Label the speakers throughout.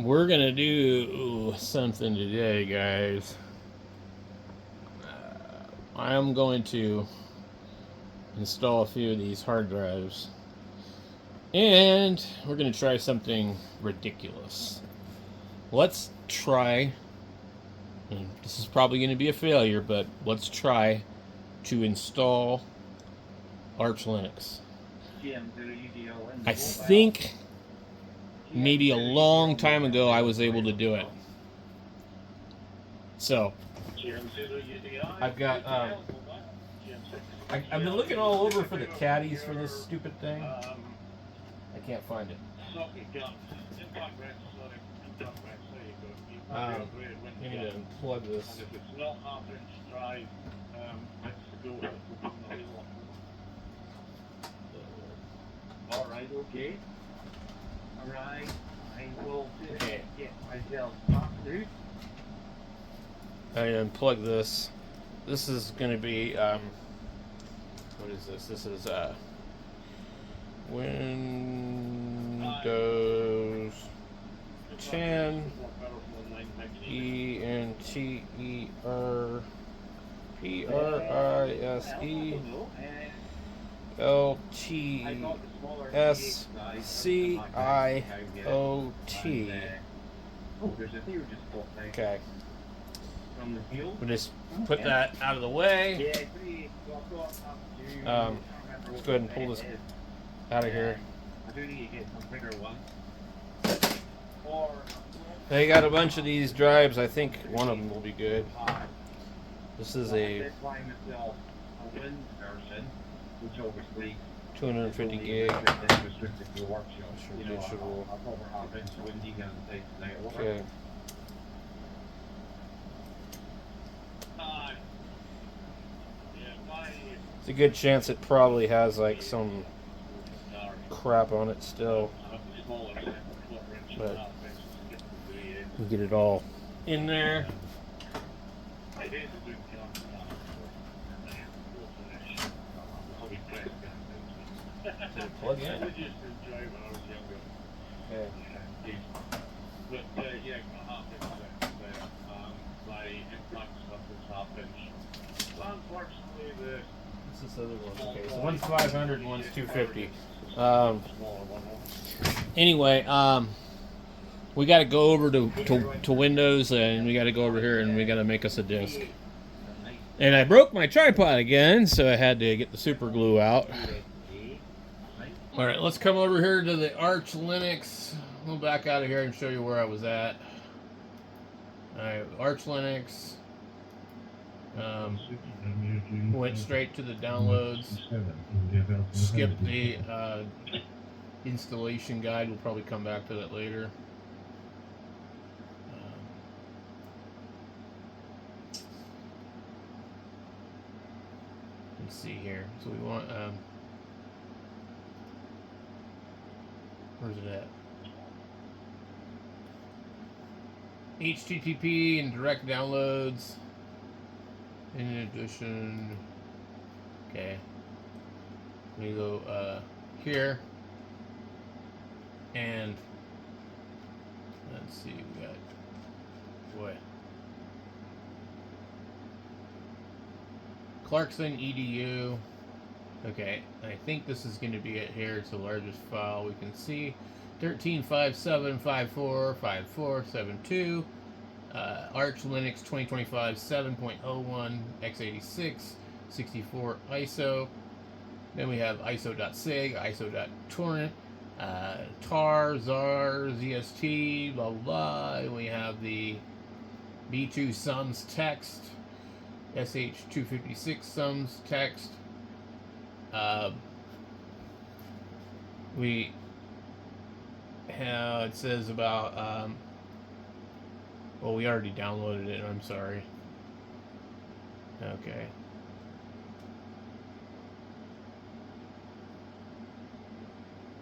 Speaker 1: We're gonna do something today, guys. I am going to install a few of these hard drives, and we're gonna try something ridiculous. Let's try, and this is probably going to be a failure, but let's try to install Arch Linux. I think maybe a long time ago I was able to do it. So I've got I've been looking all over for the caddies for this stupid thing. I can't find it. You need to unplug this.
Speaker 2: All right, okay. All right, I will get myself through.
Speaker 1: I unplug this. This is going to be what is this? This is Windows 10 ENTERPRISCIOT. Okay. We'll just put that out of the way. Let's go ahead and pull this out of here. They got a bunch of these drives. I think one of them will be good. This is a 250 gig. Digital. Okay. It's a good chance it probably has like some crap on it still, but we get it all in there. Plug in. Okay. What's this other one? Okay, so one's 500 and one's 250. Anyway, we got to go over to Windows, and we got to go over here, and we got to make us a disk. And I broke my tripod again, so I had to get the super glue out. All right, let's come over here to the Arch Linux. We'll back out of here and show you where I was at. All right, Arch Linux. Went straight to the downloads. Skipped the installation guide. We'll probably come back to that later. Let's see here. So we want where's it at? HTTP and direct downloads. In addition, okay, we go here, and let's see, we got, boy, Clarkson EDU. Okay, I think this is going to be it here. It's the largest file we can see. 13.57.54.54.72. Arch Linux 2025 7.01 x86 64 ISO. Then we have ISO.sig, ISO.torrent, tar, zar, zst, blah blah blah. And we have the B2 sums text, sh256 sums text. We have, it says about well, we already downloaded it, I'm sorry. Okay.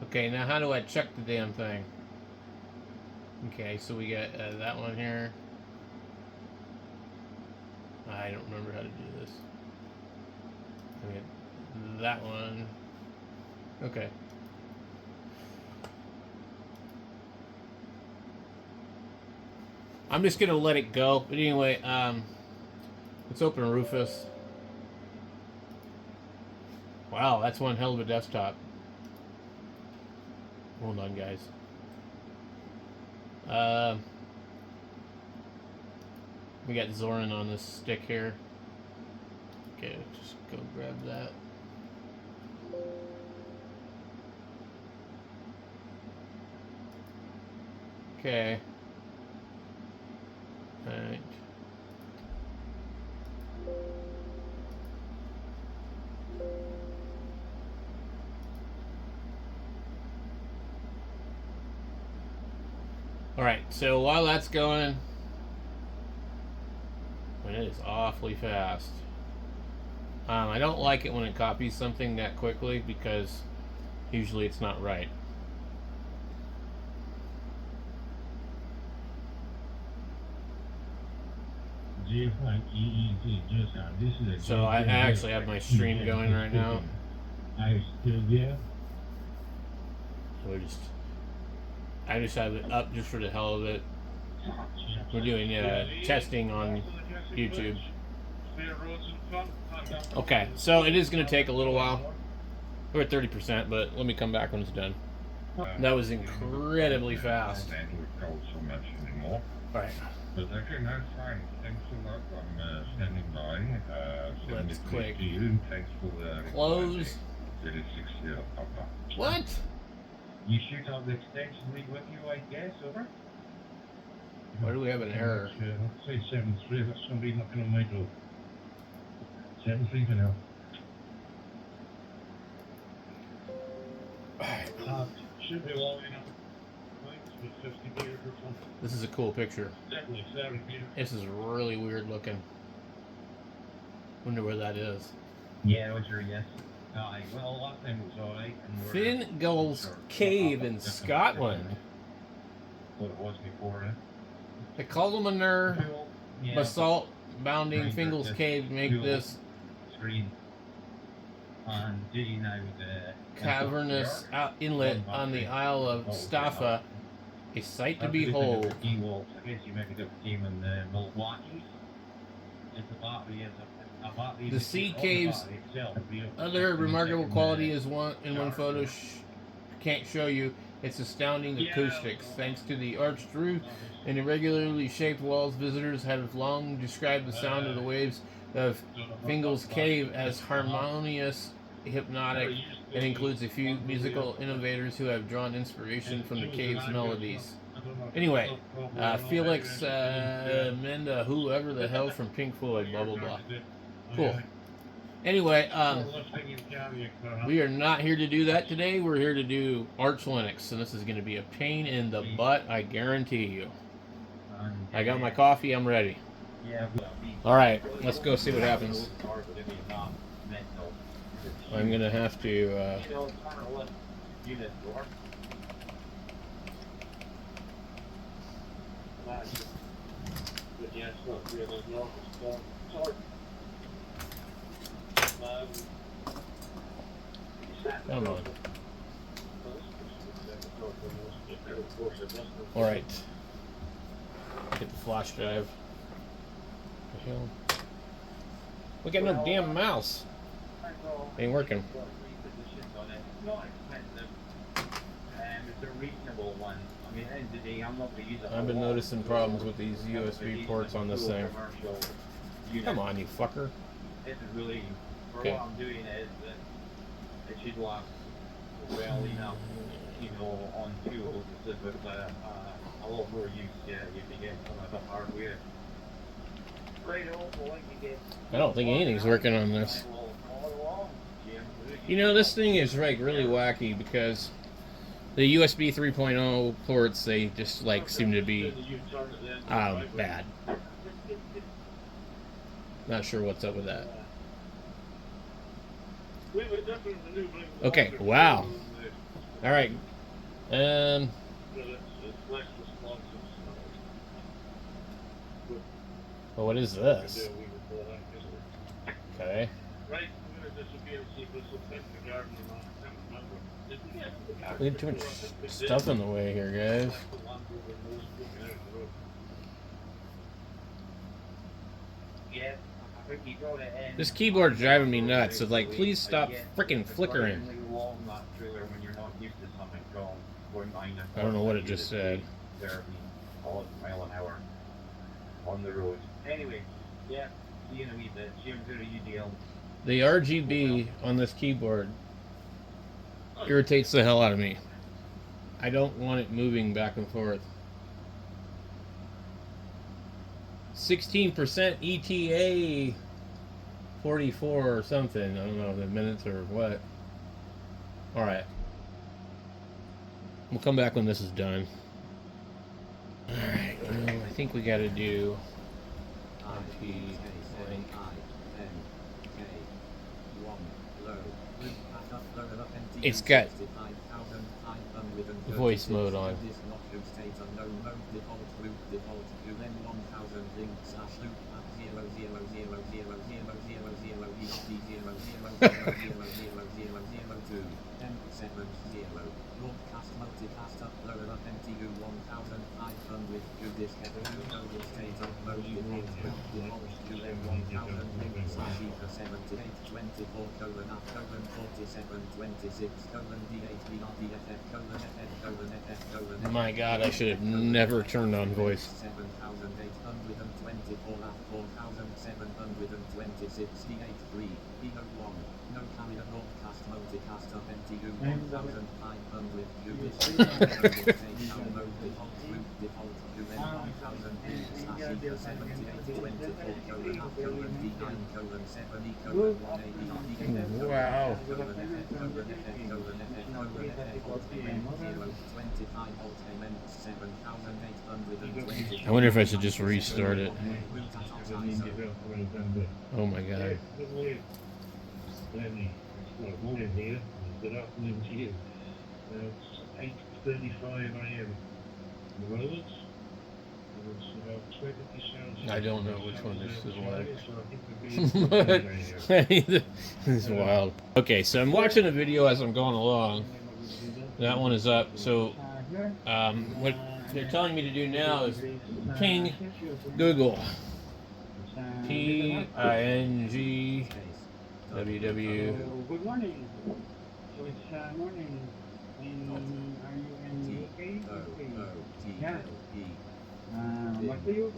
Speaker 1: Okay, now how do I check the damn thing? Okay, so we got that one here. I don't remember how to do this. We got that one. Okay. I'm just gonna let it go. But anyway, let's open Rufus. Wow, that's one hell of a desktop. Hold on, guys. We got Zorin on this stick here. Okay, just go grab that. Okay. Alright. Alright, so while that's going, and it is awfully fast. I don't like it when it copies something that quickly because usually it's not right. So I actually have my stream going right now. So I just have it up just for the hell of it. We're doing testing on YouTube. Okay, so it is going to take a little while. We're at 30%, but let me come back when it's done. That was incredibly fast. Alright.
Speaker 3: Standing by.
Speaker 1: Let's click
Speaker 3: Thanks for the
Speaker 1: close. What?
Speaker 3: You should have the extension lead with you, I guess, over?
Speaker 1: Why do we have an error?
Speaker 3: Let's say 7-3, that's somebody knocking on my door. 7-3 for now. Should be long enough. With 50 meters or something.
Speaker 1: This is a cool picture.
Speaker 3: Definitely 70 meters.
Speaker 1: This is really weird looking. Wonder where that is.
Speaker 2: Yeah, it was your yes. Well, last time it was alright.
Speaker 1: Fingal's Cave in Scotland.
Speaker 3: What it was before, eh?
Speaker 1: The columnar basalt bounding Fingal's Cave make this
Speaker 2: screen. And Diddy now with the
Speaker 1: cavernous inlet on the Isle of Staffa a sight to behold.
Speaker 2: I guess you make a different team in the Milwaukee. It's a battery, a battery.
Speaker 1: The sea cave's other remarkable quality is in one photo can't show you. It's astounding acoustics. Thanks to the arched roof and irregularly shaped walls, visitors have long described the sound of the waves of Fingal's Cave as harmonious, hypnotic, and includes a few musical innovators who have drawn inspiration from the cave's melodies. Anyway, Felix Menda, whoever the hell from Pink Floyd, blah blah blah. Cool. Anyway, we are not here to do that today. We're here to do Arch Linux, and this is going to be a pain in the butt, I guarantee you. I got my coffee, I'm ready. Alright, let's go see what happens. I'm going to have to... Come on. Alright. Get the flash drive. The hell? We got no damn mouse. Ain't working. I've been noticing problems with these USB ports on this thing. Come on, you fucker. Okay.
Speaker 2: What I'm doing is that it should last well enough, on tools with a lot more use. You can get some of the hardware.
Speaker 1: I don't think anything's working on this. This thing is really wacky because the USB 3.0 ports, they just seem to be bad. Not sure what's up with that. Okay, wow. Alright. Well, what is this? Okay. We have too much stuff in the way here, guys. This keyboard's driving me nuts, so like, please stop freaking flickering. I don't know what it just said.
Speaker 2: Mile an hour on the road. Anyway, yeah, see you in a wee bit. Jim, who are you dealing?
Speaker 1: The RGB on this keyboard irritates the hell out of me. I don't want it moving back and forth. 16% ETA 44 or something. I don't know the minutes or what. Alright. We'll come back when this is done. Alright, well, I think we gotta do IP link. It's got voice mode on.
Speaker 4: Broadcast multicast upload up MTU 1500 Judith Heather Nodal state upload default QM 1000 link slash equal 7824 colon up colon 4726 colon D8 DRDFF colon FF colon FF colon.
Speaker 1: My God, I should have never turned on voice.
Speaker 4: 7824 at 4726 D83 E01 no carrier broadcast multicast up MTU 1500 Judith download default QM 1000 link slash equal 7824 colon up colon D9 colon 7 E colon 180
Speaker 1: Wow.
Speaker 4: colon FF colon FF colon FF colon FF alt MN 025 alt MN 7820.
Speaker 1: I wonder if I should just restart it. Oh my God.
Speaker 3: Good afternoon to you. It's 8:35 a.m. at the moment. It's about 20 sounds.
Speaker 1: I don't know which one this is
Speaker 3: So I think we'll be
Speaker 1: This is wild. Okay, so I'm watching a video as I'm going along. That one is up. So what they're telling me to do now is ping Google. PING www.
Speaker 5: Good morning. So it's morning. Are you in UK? Yeah. What do you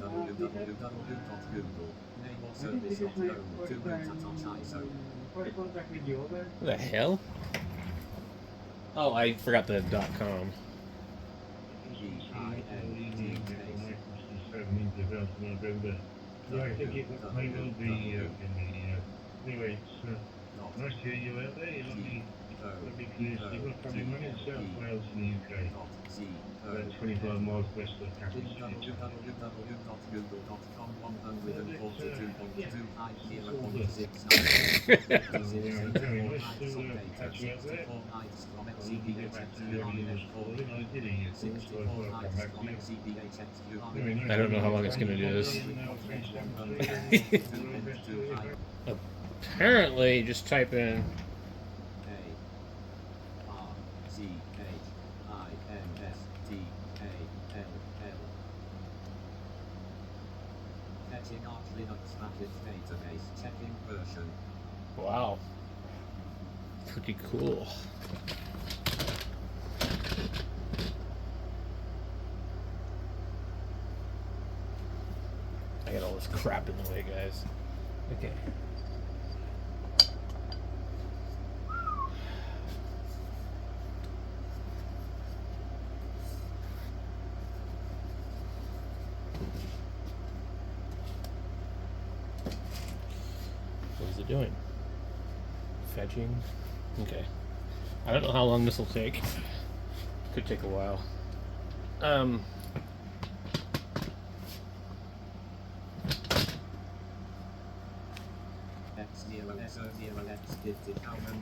Speaker 5: this is my first contact with you. Over.
Speaker 1: What the hell? Oh, I forgot the .com.
Speaker 3: Yeah, I think it may well be in the anyway, it's nice to hear you out there. You're lovely clear signal coming on in South Wales in the UK. About 25 miles west of the capital city. Very nice to catch you out there.
Speaker 1: I don't know how long it's going to do this. Apparently, just type in wow. Pretty cool. I got all this crap in the way, guys. Okay. What is it doing? Fetching? Okay. I don't know how long this will take. Could take a while.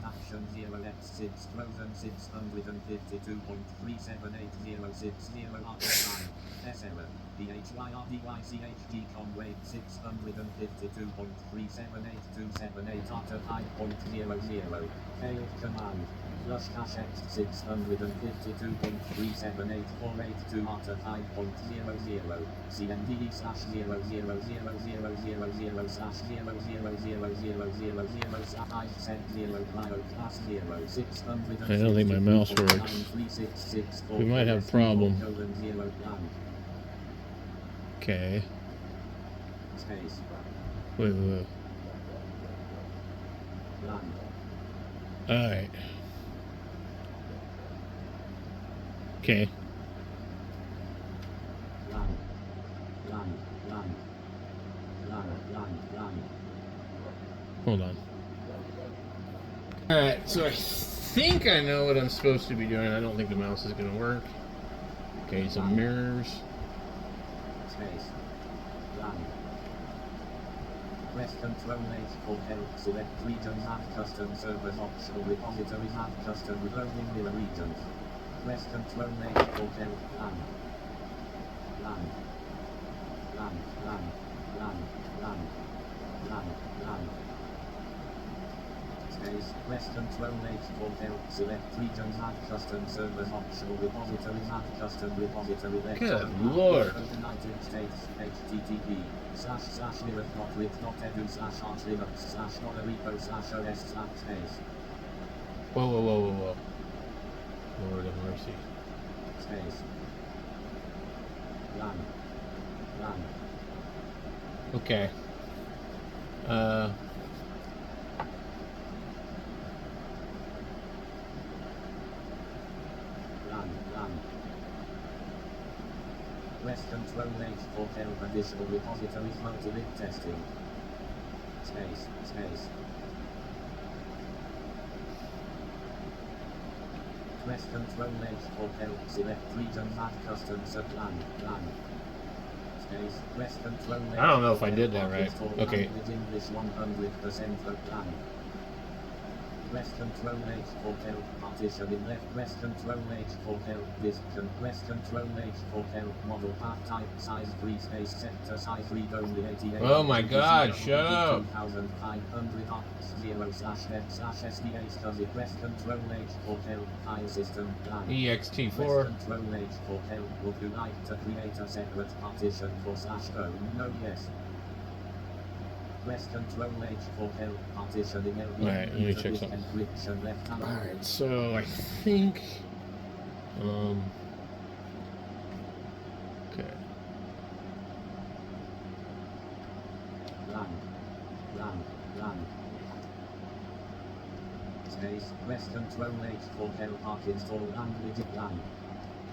Speaker 4: Action 0x6 frozen 652.378060 S error DHYRDYCHD Conway 652.378278 after 5.00 failed command Flush cash X 652.37848 Marta 5.00 CMD slash 0000000 slash 0000000 slash 5 cent 0 Clio class 0 600.
Speaker 1: I don't think my mouse works. We might have a problem. Okay.
Speaker 4: Space.
Speaker 1: Wait.
Speaker 4: Land.
Speaker 1: Alright. Okay.
Speaker 4: Land.
Speaker 1: Hold on. Alright, so I think I know what I'm supposed to be doing. I don't think the mouse is going to work. Okay, some mirrors.
Speaker 4: Space. Land. Press Control H for help. Select regions. Add custom servers. Optional repositories. Add custom loading mirror regions. Press Control H for help. Land. Space. Press Control H for help. Select regions. Add custom servers. Optional repositories. Add custom repository.
Speaker 1: Good Lord.
Speaker 4: United States. http://linux.lit.edu/arch/linux/non-repo/os/space.
Speaker 1: Whoa. Lord of mercy.
Speaker 4: Space. Land.
Speaker 1: Okay.
Speaker 4: Land. Press Control H for help. Additional repositories. Multi-bit testing. Space. Press Control H for help. Select regions. Add custom land. Space. Press Control H.
Speaker 1: I don't know if I did that right. Okay.
Speaker 4: English 100% of land. Press Control H for help. Partition in left. Press Control H for help. Discon. Press Control H for help. Model path type size 3 space sector size read only 88.
Speaker 1: Oh my God! Shut up.
Speaker 4: 2500 0/net/sda does it. Press Control H for help. File system plan.
Speaker 1: ext4.
Speaker 4: Press Control H for help. Would you like to create a separate partition for /home? No. Yes. Press Control H for help. Partitioning LB.
Speaker 1: Alright, let me check something.
Speaker 4: Encryption left hand.
Speaker 1: Alright, so I think okay.
Speaker 4: Land. Space. Press Control H for help. Arc install language land.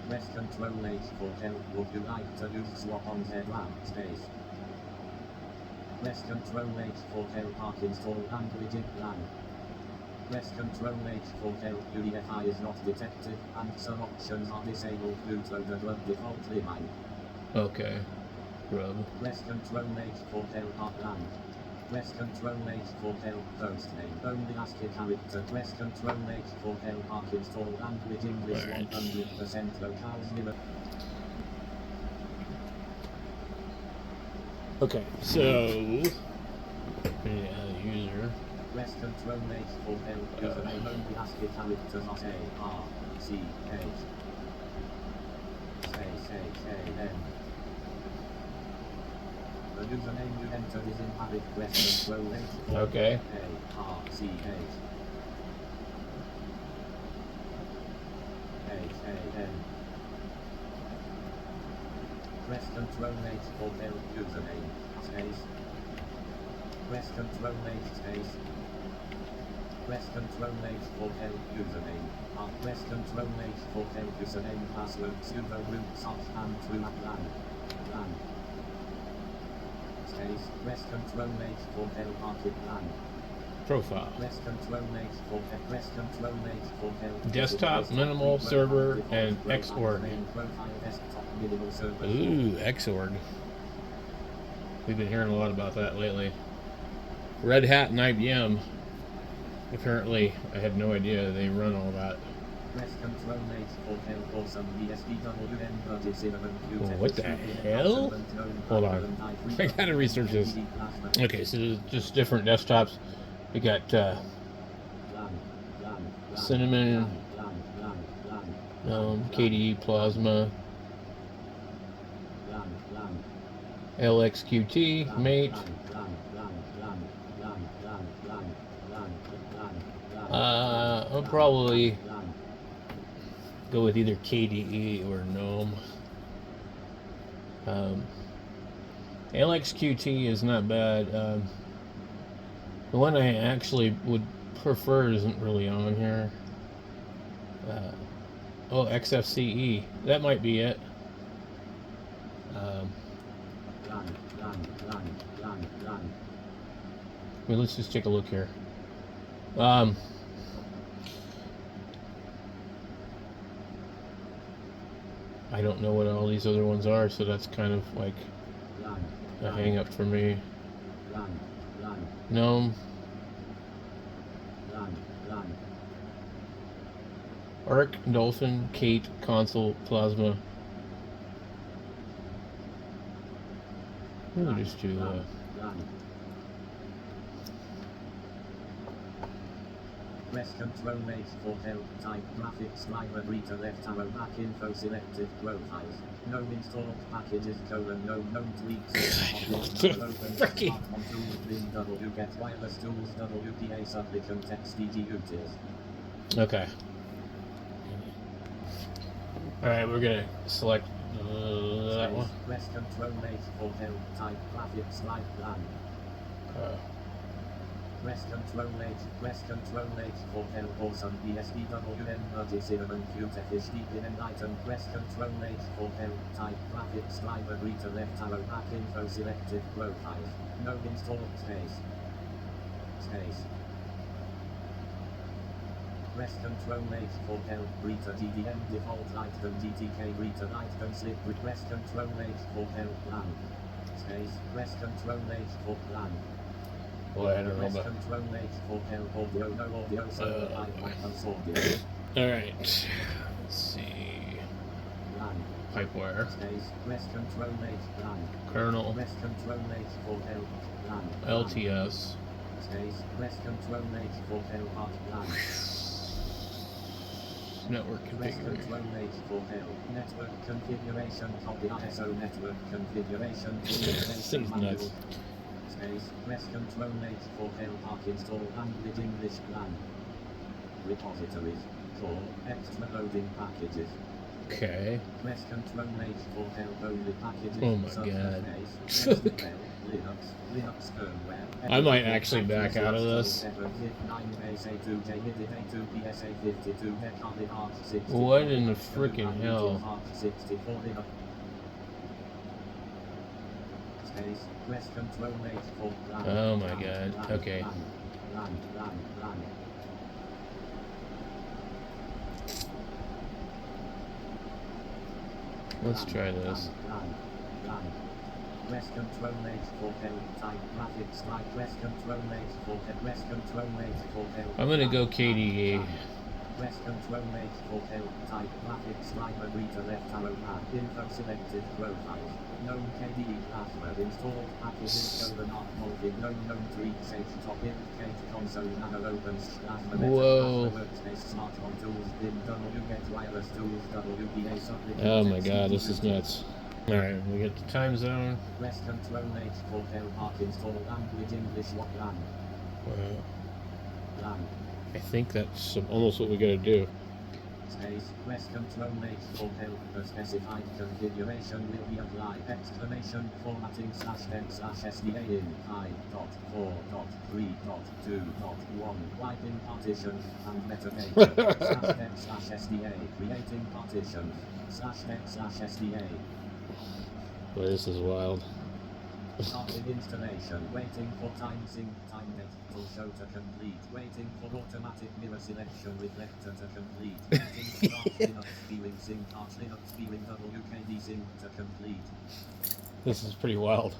Speaker 4: Press Control H for help. Would you like to use swap on ZLAN? Space. Press Control H for help. Arc install language land. Press Control H for help. UEFI is not detected and some options are disabled. Bootloader run defaultly mine.
Speaker 1: Okay. Rub.
Speaker 4: Press Control H for help. Arc land. Press Control H for help. Host name only ASCII character. Press Control H for help. Arc install language English 100% locales limit.
Speaker 1: Okay, so user.
Speaker 4: Press Control H for help. Username only ASCII characters not A-R-C-H. N. The username you entered is invalid. Press Control H for
Speaker 1: Okay.
Speaker 4: A-R-C-H. H-A-N. Press Control H for help. Username space. Press Control H space. Press Control H for help. Username. Press Control H for help. Username password sudo root soft and true land. Space. Press Control H for help. Market land.
Speaker 1: Profile.
Speaker 4: Press Control H for help. Press Control H for help.
Speaker 1: Desktop, minimal, server, and Xorg. Ooh, Xorg. We've been hearing a lot about that lately. Red Hat and IBM. Apparently, I had no idea they run all that.
Speaker 4: Press Control H for help or some
Speaker 1: Oh, what the hell? Hold on. I gotta research this. Okay, so there's just different desktops. We got Cinnamon, KDE Plasma, LXQT, Mate. I'll probably go with either KDE or GNOME. LXQT is not bad. The one I actually would prefer isn't really on here. Oh, XFCE. That might be it. Well, let's just take a look here. I don't know what all these other ones are, so that's kind of like a hang up for me. GNOME. Arc, Dolphin, Kate, Console, Plasma. We'll just do
Speaker 4: Press Control H for help. Type graphics library to left arrow back info selected profiles. No installed packages colon no known tweaks.
Speaker 1: Freaking.
Speaker 4: W get wireless tools WPA supplicant XDG utils.
Speaker 1: Okay. Alright, we're gonna select that one.
Speaker 4: Press Control H for help. Type graphics library. Press Control H for help or some PSDWM 30 cinnamon cute FSD pin enlighten. Press Control H for help. Type graphics library to left arrow back info selected profiles. No install space. Press Control H for help. Rita DDM default item DTK Rita item slip. Press Control H for help plan. Space. Press Control H for plan.
Speaker 1: Well, I don't know about.
Speaker 4: Control H for help audio, no audio, so audio.
Speaker 1: Alright. Let's see. Pipewire.
Speaker 4: Press Control H plan.
Speaker 1: Kernel.
Speaker 4: Press Control H for help plan.
Speaker 1: LTS.
Speaker 4: Press Control H for help plan.
Speaker 1: Network
Speaker 4: Press
Speaker 1: configuration.
Speaker 4: Control H for help. Network configuration. Copy ISO network configuration.
Speaker 1: This thing's nuts.
Speaker 4: Press Control H for help arc install and with English plan. Repositories. For extra loading packages.
Speaker 1: Okay.
Speaker 4: Press Control H for help only packages.
Speaker 1: Oh my god.
Speaker 4: Linux firmware.
Speaker 1: I might actually back out of this. What in the frickin' hell? Oh my god. Okay. Let's try this.
Speaker 4: Press Control H for help. Type graphics like press Control H for help. Press Control H for help.
Speaker 1: I'm gonna go KDE.
Speaker 4: Press Control H for help. Type graphics library to left arrow back. Info selected profiles. Known KDE password installed packages colon not molded known tweaks H top indicate console nano opens
Speaker 1: Whoa.
Speaker 4: workspace smart on tools bin W get wireless tools WPA supplicant.
Speaker 1: Oh my god, this is nuts. Alright, we get the time zone.
Speaker 4: Press Control H for help arc install language English what land.
Speaker 1: I think that's almost what we gotta do.
Speaker 4: Press Control H for help. The specified configuration will be applied. Exclamation formatting /n/SDA in 5.4.3.2.1 wiping partition and metadata /n/SDA creating partition /n/SDA.
Speaker 1: Boy, this is wild.
Speaker 4: Starting installation. Waiting for time sync. Time net to show to complete. Waiting for automatic mirror selection reflector to complete. Waiting for Linux viewing sync. Arch Linux viewing WKD sync to complete.
Speaker 1: This is pretty wild.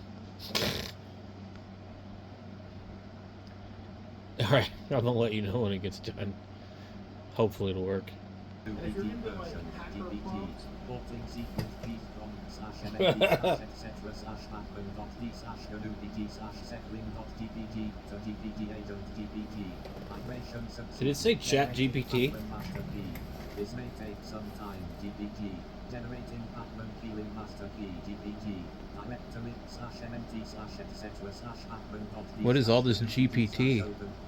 Speaker 1: Alright, I'm gonna let you know when it gets done. Hopefully it'll work.
Speaker 4: DPT version. DPT. Porting sequence. Please from
Speaker 1: Did it say chat GPT?
Speaker 4: This may take some time. GPT. Generating Pacman feeling master key. GPT. Directory /mnt /etc/Pacman.d.
Speaker 1: What is all this GPT?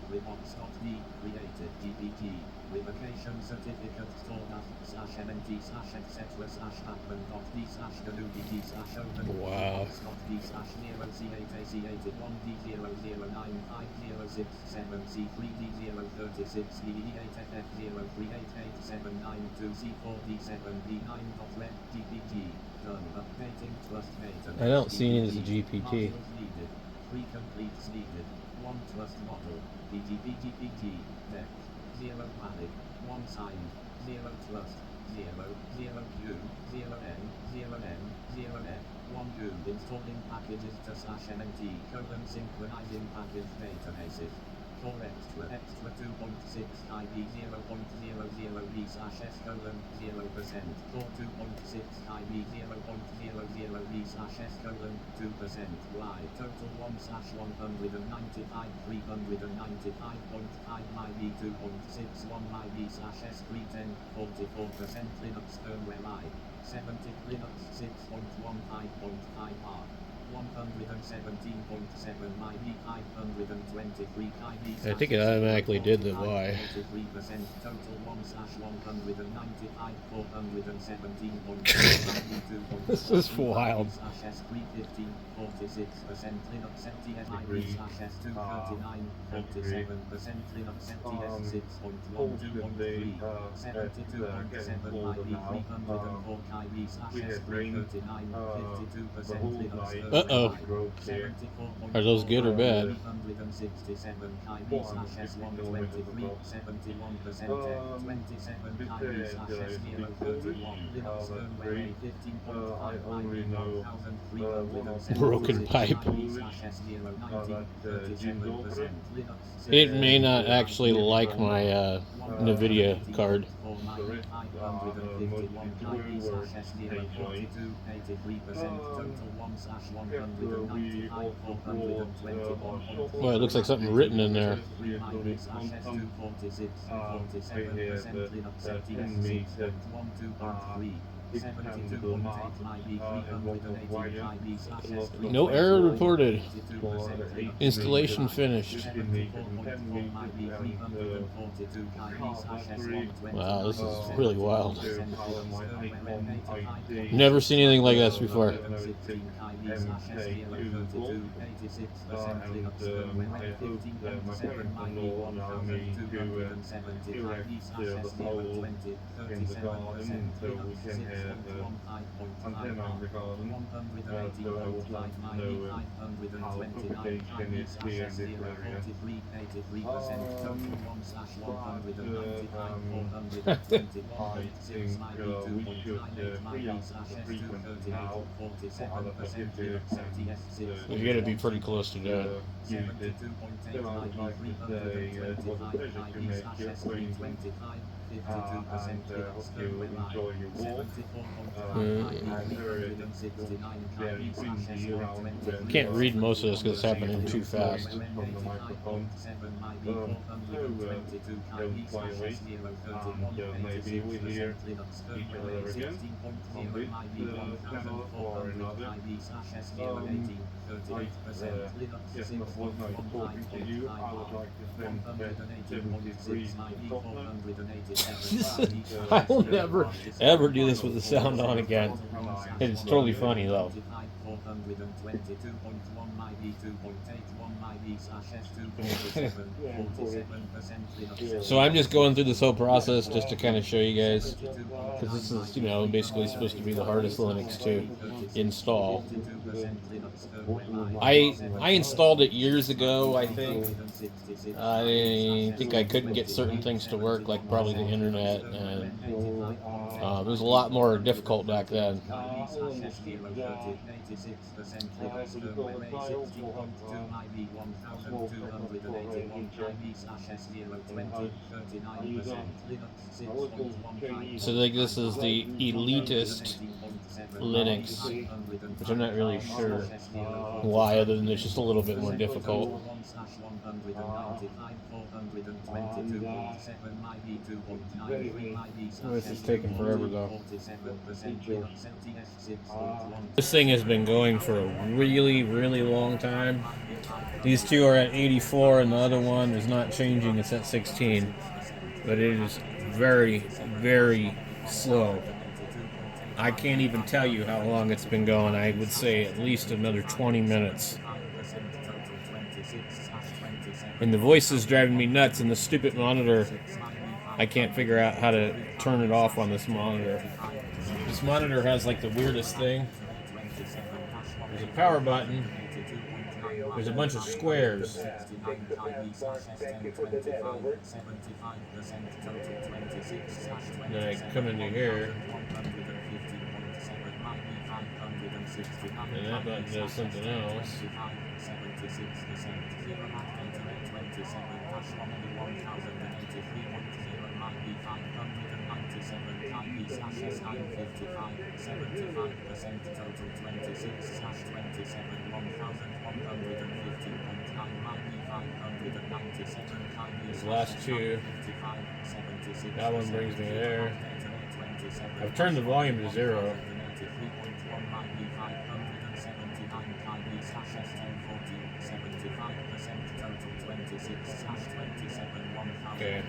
Speaker 4: Reports.d. Created GPT. Revocation certificate stored at /mnt /etc/Pacman.d /wd/open.
Speaker 1: Wow.
Speaker 4: D /0C8010D009500670C3D036D88FF0388792C4D7D9.web GPT. Done. Updating trust data.
Speaker 1: I don't see any as a GPT.
Speaker 4: Modules needed. 3 completes needed. 1 trust model. GPT. Depth. 0 panic. 1 signed. 0 trust. 0 Q. 0 N. 0 N. 0 F. 1 U. Installing packages to /mnt synchronizing package databases. For extra 2.6 IP 0.00B /s 0%. For 2.6 IP 0.00B /s 2%. Y. Total 1/195 395.5 MB 2.61 MB /s 310 44% Linux firmware I. 70 Linux 6.15.5 R. 117.7 MB 523 KB.
Speaker 1: I think it automatically did the Y.
Speaker 4: 43% total 1/195 417.5
Speaker 1: This is wild.
Speaker 4: S 315 46% Linux MTS S 239 47% Linux MTS 6.12.3 72.7 MB 304 KB S 339 52% Linux.
Speaker 1: Uh-oh. Are those good or bad?
Speaker 4: 367 KB S 123 71% 27 KB S 031 Linux firmware 15.5 1370
Speaker 1: Broken pipe.
Speaker 4: S 090 37% Linux.
Speaker 1: It may not actually like my NVIDIA card. Well, it looks like something written in there. No error reported. Installation finished. Wow, this is really wild. Never seen anything like this before.
Speaker 3: Antenna on the garden, so I wanted to know how the propagation is here in this area. We should free up the frequency now. Other facilities
Speaker 1: You gotta be pretty close to that.
Speaker 3: use it. Then I would like to say it was a pleasure to make your acquaintance, and hope you enjoy your walk. And very windy around.
Speaker 1: Can't read most of this because it's happening too fast.
Speaker 3: From the microphone. Don't fly away. And maybe we hear each other again on this channel or another. Yes, it was nice talking to you. I would like to send 73 to Scotland.
Speaker 1: I will never ever do this with the sound on again. It's totally funny though. So I'm just going through this whole process just to kind of show you guys, because this is, you know, basically supposed to be the hardest Linux to install. I installed it years ago, I think. I think I couldn't get certain things to work, like probably the internet, and it was a lot more difficult back then. So like this is the elitist Linux, which I'm not really sure why, other than it's just a little bit more difficult. Oh, this is taking forever though. This thing has been going for a really, really long time. These two are at 84 and the other one is not changing, it's at 16. But it is very, very slow. I can't even tell you how long it's been going. I would say at least another 20 minutes. And the voice is driving me nuts, and the stupid monitor, I can't figure out how to turn it off on this monitor. This monitor has like the weirdest thing. There's a power button. There's a bunch of squares. Then I come into here. And that button does something else. These last two, that one brings me there. I've turned the volume to 0. Okay.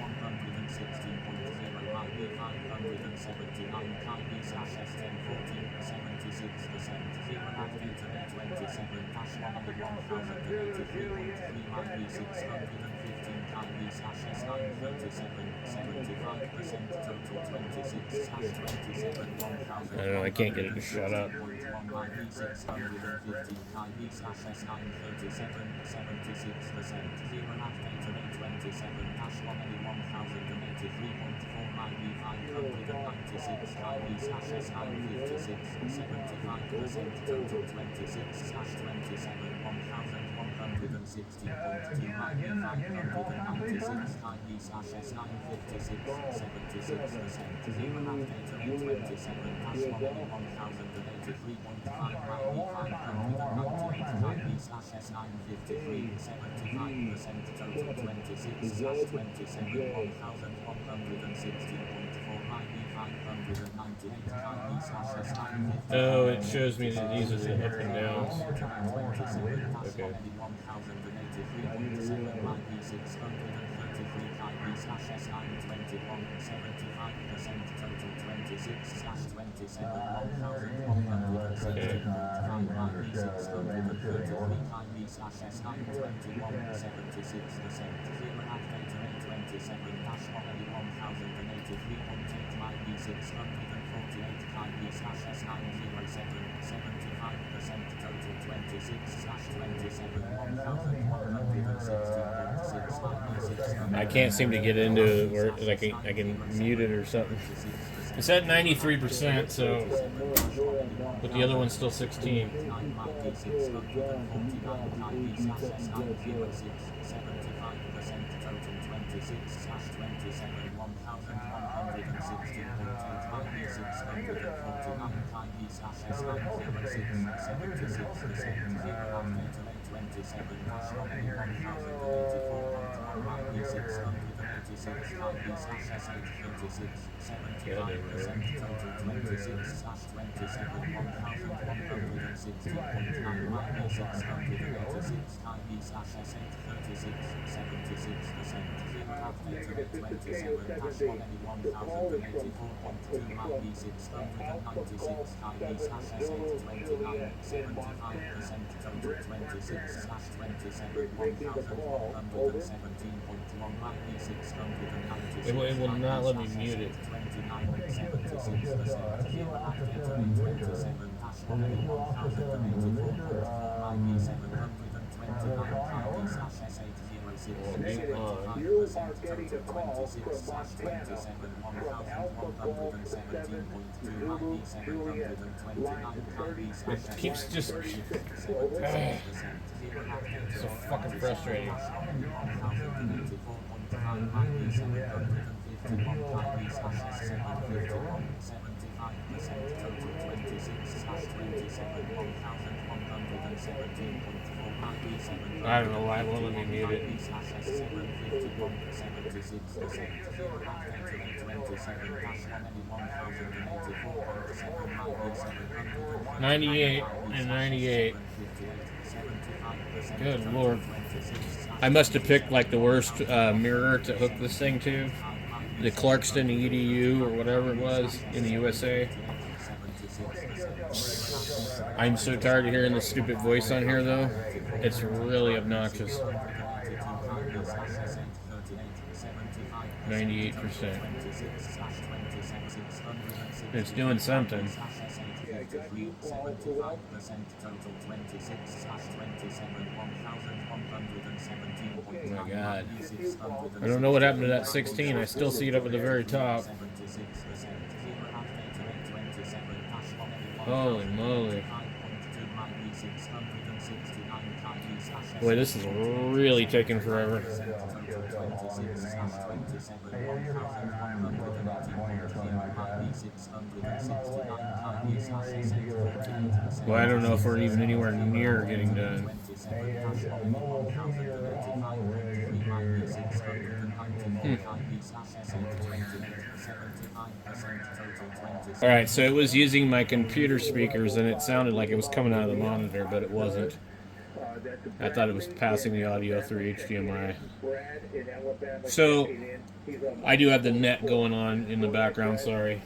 Speaker 1: I don't know, I can't get it to shut up. Oh, it shows me that these are the up and downs. Okay. I can't seem to get into it where I can mute it or something. It's at 93%, so, but the other one's still 16. It will not let me mute it. It keeps just so fucking frustrating. I don't know why it won't let me mute it. 98 and 98. Good lord. I must have picked like the worst mirror to hook this thing to. The Clarkston EDU or whatever it was in the USA. I'm so tired of hearing the stupid voice on here though. It's really obnoxious. 98%. It's doing something. Oh my god. I don't know what happened to that 16. I still see it up at the very top. Holy moly. Boy, this is really taking forever. Well, I don't know if we're even anywhere near getting done. Alright, so it was using my computer speakers and it sounded like it was coming out of the monitor, but it wasn't. I thought it was passing the audio through HDMI. So, I do have the net going on in the background, sorry.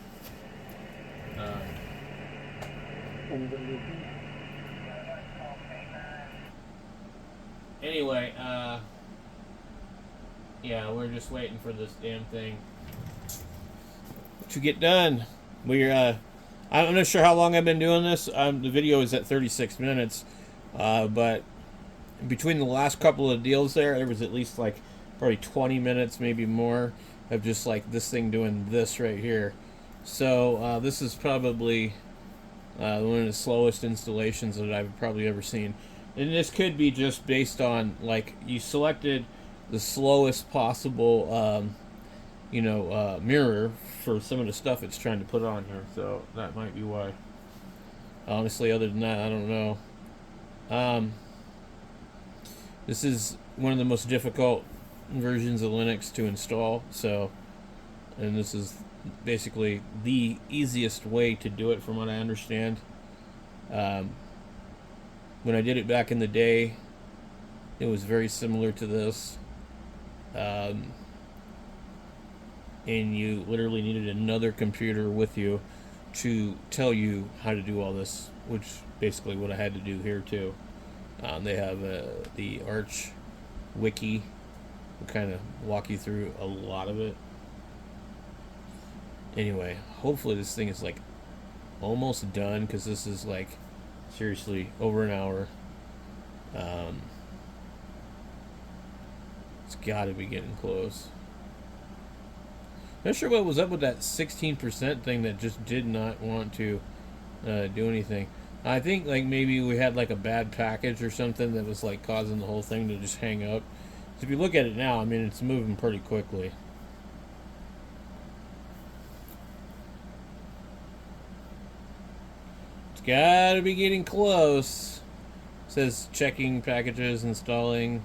Speaker 1: Anyway, yeah, we're just waiting for this damn thing to get done. I'm not sure how long I've been doing this. The video is at 36 minutes, but between the last couple of deals there was at least like probably 20 minutes, maybe more, of just like this thing doing this right here. So this is probably one of the slowest installations that I've probably ever seen. And this could be just based on, like, you selected the slowest possible, mirror for some of the stuff it's trying to put on here. So that might be why. Honestly, other than that, I don't know. This is one of the most difficult versions of Linux to install. So, and this is basically the easiest way to do it from what I understand. When I did it back in the day, it was very similar to this. And you literally needed another computer with you to tell you how to do all this, which basically what I had to do here too. They have the Arch wiki will kind of walk you through a lot of it. Anyway, hopefully this thing is like almost done, because this is like seriously over an hour. It's got to be getting close. Not sure what was up with that 16% thing that just did not want to do anything. I think like maybe we had like a bad package or something that was like causing the whole thing to just hang up. So if you look at it now, I mean, it's moving pretty quickly. It's gotta be getting close. It says checking packages, installing,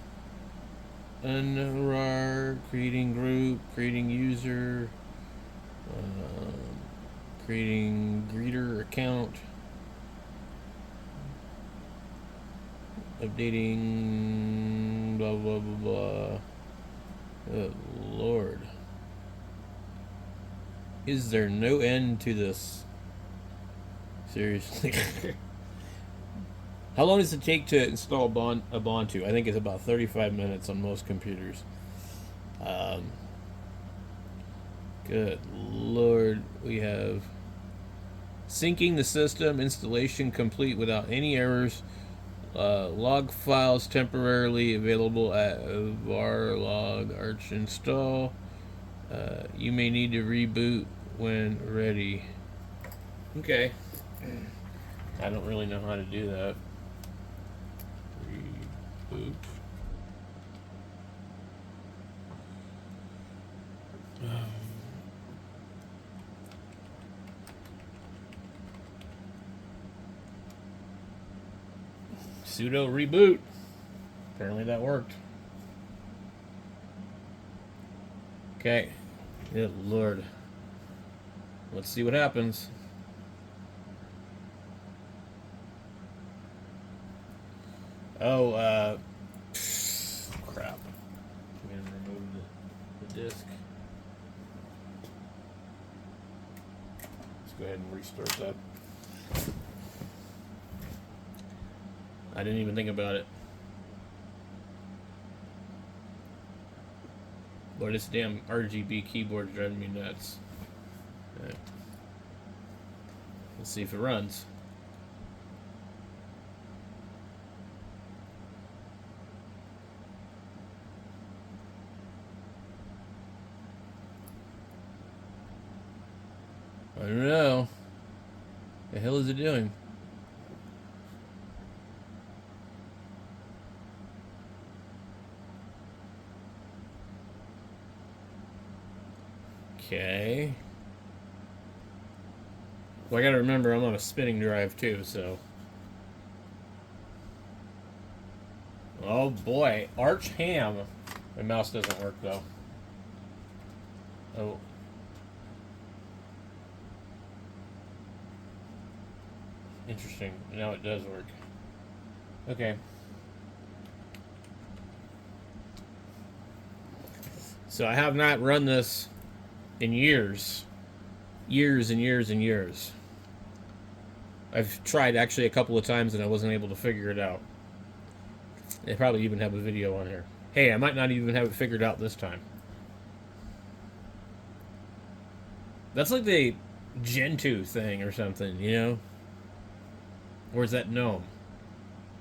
Speaker 1: unrar, creating group, creating user, creating greeter account, updating, blah blah blah blah. Good Lord. Is there no end to this? Seriously. How long does it take to install Ubuntu? I think it's about 35 minutes on most computers. Good Lord. We have syncing the system, installation complete without any errors. Log files temporarily available at var log arch install. You may need to reboot when ready. Okay. I don't really know how to do that. Reboot. Sudo reboot. Apparently that worked. Okay. Good Lord. Let's see what happens. Oh, crap. I'm gonna remove the disk. Let's go ahead and restart that. I didn't even think about it. Boy, this damn RGB keyboard is driving me nuts. Right. Let's see if it runs. I don't know. The hell is it doing? Okay. Well, I gotta remember I'm on a spinning drive too, so. Oh boy, Arch Ham. My mouse doesn't work though. Oh. Interesting. Now it does work. Okay. So I have not run this in years. Years and years and years. I've tried actually a couple of times and I wasn't able to figure it out. They probably even have a video on here. Hey, I might not even have it figured out this time. That's like the Gentoo thing or something, you know? Or is that GNOME?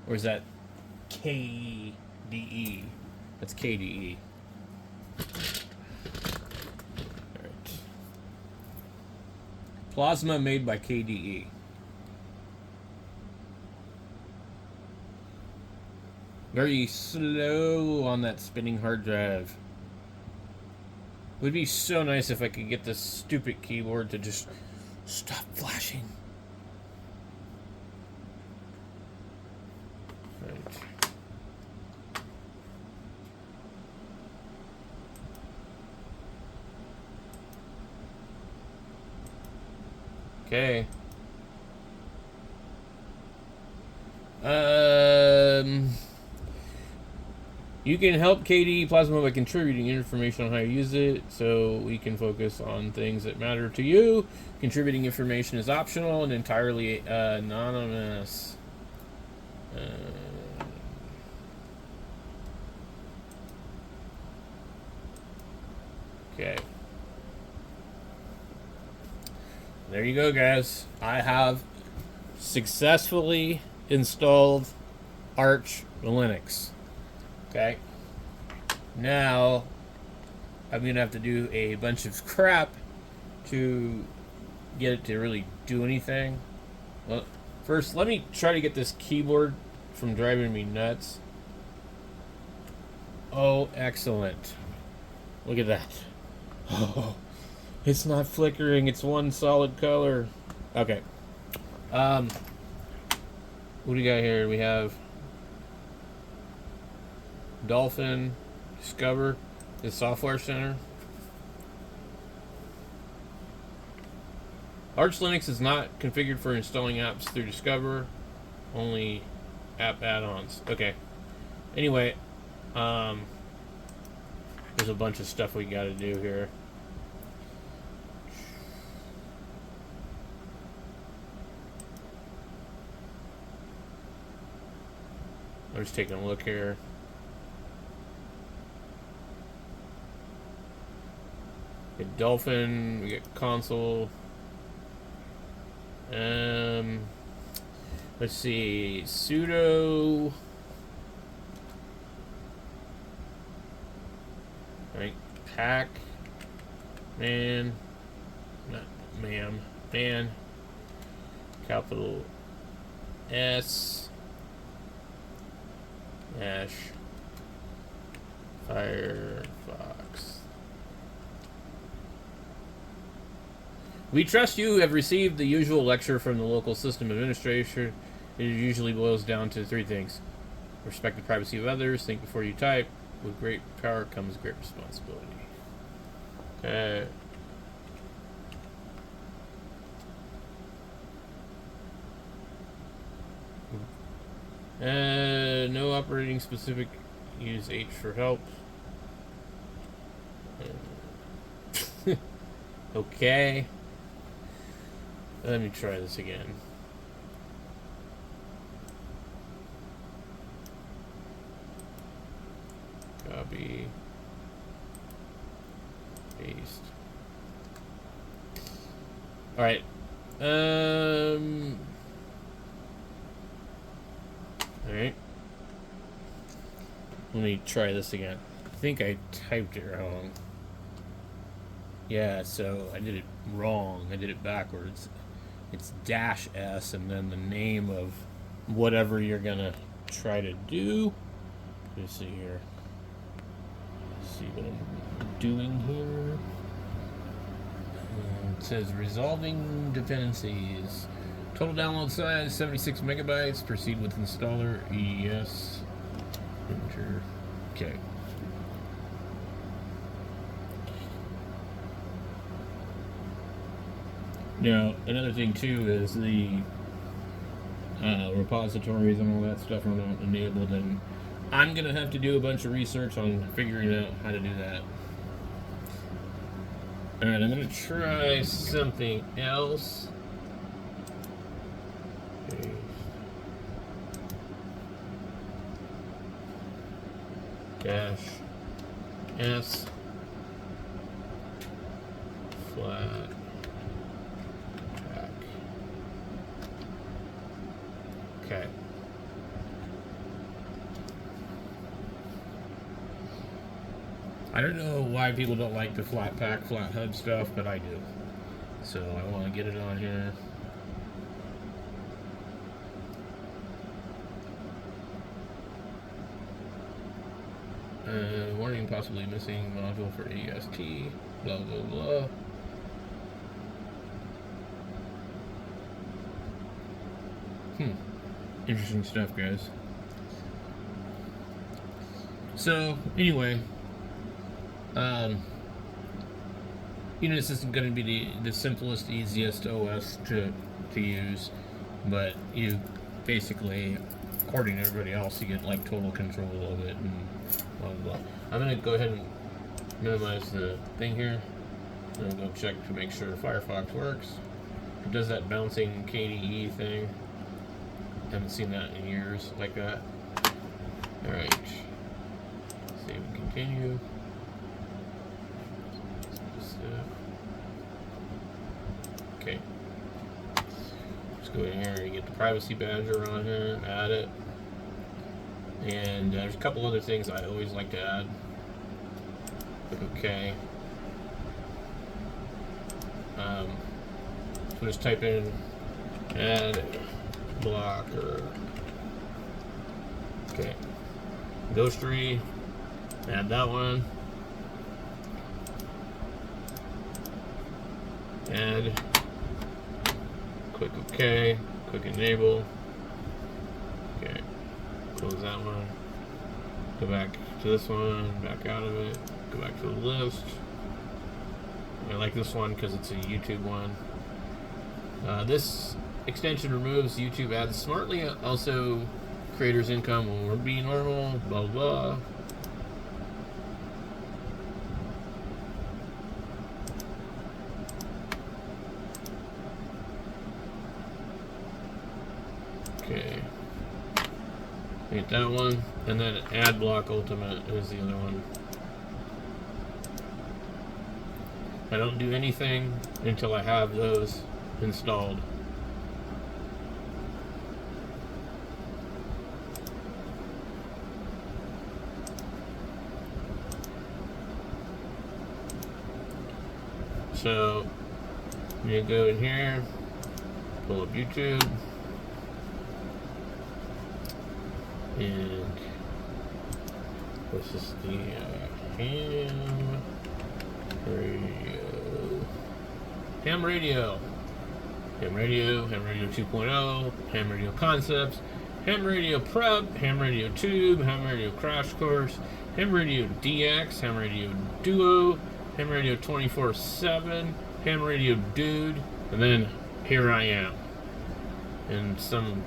Speaker 1: Or is that KDE? That's KDE. Alright. Plasma made by KDE. Very slow on that spinning hard drive. Would be so nice if I could get this stupid keyboard to just stop flashing. Right. Okay. You can help KDE Plasma by contributing information on how you use it, so we can focus on things that matter to you. Contributing information is optional and entirely anonymous. Okay. There you go, guys. I have successfully installed Arch Linux. Okay. Now, I'm going to have to do a bunch of crap to get it to really do anything. Well, first, let me try to get this keyboard from driving me nuts. Oh, excellent. Look at that. Oh, it's not flickering. It's one solid color. Okay. What do we got here? We have Dolphin, Discover, the Software Center. Arch Linux is not configured for installing apps through Discover, only app add-ons. Okay. Anyway, there's a bunch of stuff we got to do here. I'm just taking a look here. We get Dolphin, we get console. Let's see, sudo. Right, pack, man, not ma'am, man, capital S, dash, Firefox. We trust you have received the usual lecture from the local system administrator It usually boils down to 3 things: respect the privacy of others, think before you type. With great power comes great responsibility. Okay. No operating specific. Use H for help. Okay. Let me try this again. Copy. Paste. Alright. Alright. Let me try this again. I think I typed it wrong. Yeah, so I did it wrong. I did it backwards. It's -S and then the name of whatever you're gonna try to do. Let's see here. Let's see what I'm doing here. It says resolving dependencies. Total download size 76 megabytes. Proceed with installer. Yes. Enter. Okay. Now, another thing too is the repositories and all that stuff are not enabled, and I'm gonna have to do a bunch of research on figuring out how to do that. Alright, I'm gonna try something else. Okay. -S flat pack. Okay. I don't know why people don't like the flat pack, flat hub stuff, but I do. So I want to get it on here. Warning, possibly missing module for AST, blah blah blah. Interesting stuff, guys. So, anyway, Unix isn't going to be the simplest, easiest OS to use, but you basically, according to everybody else, you get like total control of it and blah blah blah. I'm going to go ahead and minimize the thing here. I'm going to check to make sure Firefox works. It does that bouncing KDE thing. Haven't seen that in years like that. Alright. Save and continue. Okay. Let's go in here and get the privacy badger on here, add it. And there's a couple other things I always like to add. Click OK. So just type in add blocker. Okay. Ghostery. Add that one. Add. Click OK. Click enable. Okay. Close that one. Go back to this one. Back out of it. Go back to the list. I like this one because it's a YouTube one. This extension removes YouTube ads smartly. Also, creators' income will be normal. Blah blah. Okay. Get that one, and then Ad Block Ultimate is the other one. I don't do anything until I have those installed. So I'm gonna go in here, pull up YouTube, and this is the ham radio. Ham Radio 2.0, Ham Radio Concepts, Ham Radio Prep, Ham Radio Tube, Ham Radio Crash Course, Ham Radio DX, Ham Radio Duo, Ham Radio 24/7, Ham Radio Dude, and then Here I Am. And some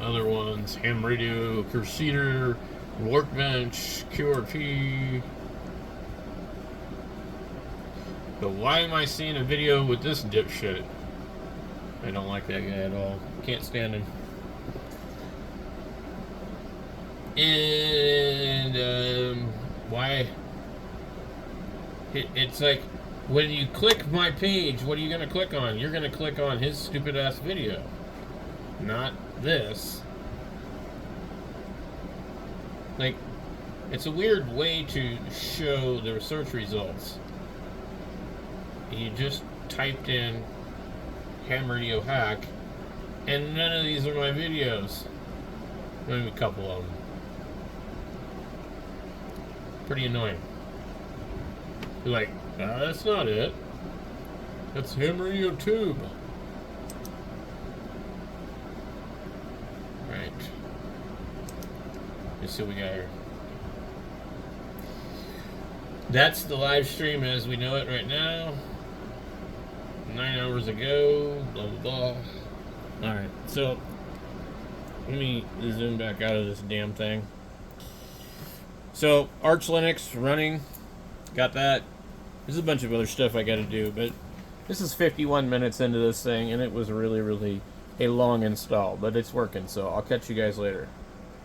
Speaker 1: other ones, Ham Radio Crusader, Workbench, QRP. But why am I seeing a video with this dipshit? I don't like that guy at all. Can't stand him. And why? It's like when you click my page, what are you going to click on? You're going to click on his stupid ass video, not this. Like, it's a weird way to show the search results. You just typed in Ham Radio Hack, and none of these are my videos. Maybe a couple of them. Pretty annoying. You're like, that's not it. That's Ham Radio Tube. Right. Let's see what we got here. That's the live stream as we know it right now. 9 hours ago. Blah, blah, blah. Alright, so let me zoom back out of this damn thing. So, Arch Linux running. Got that. There's a bunch of other stuff I got to do, but this is 51 minutes into this thing, and it was really, really a long install, but it's working, so I'll catch you guys later.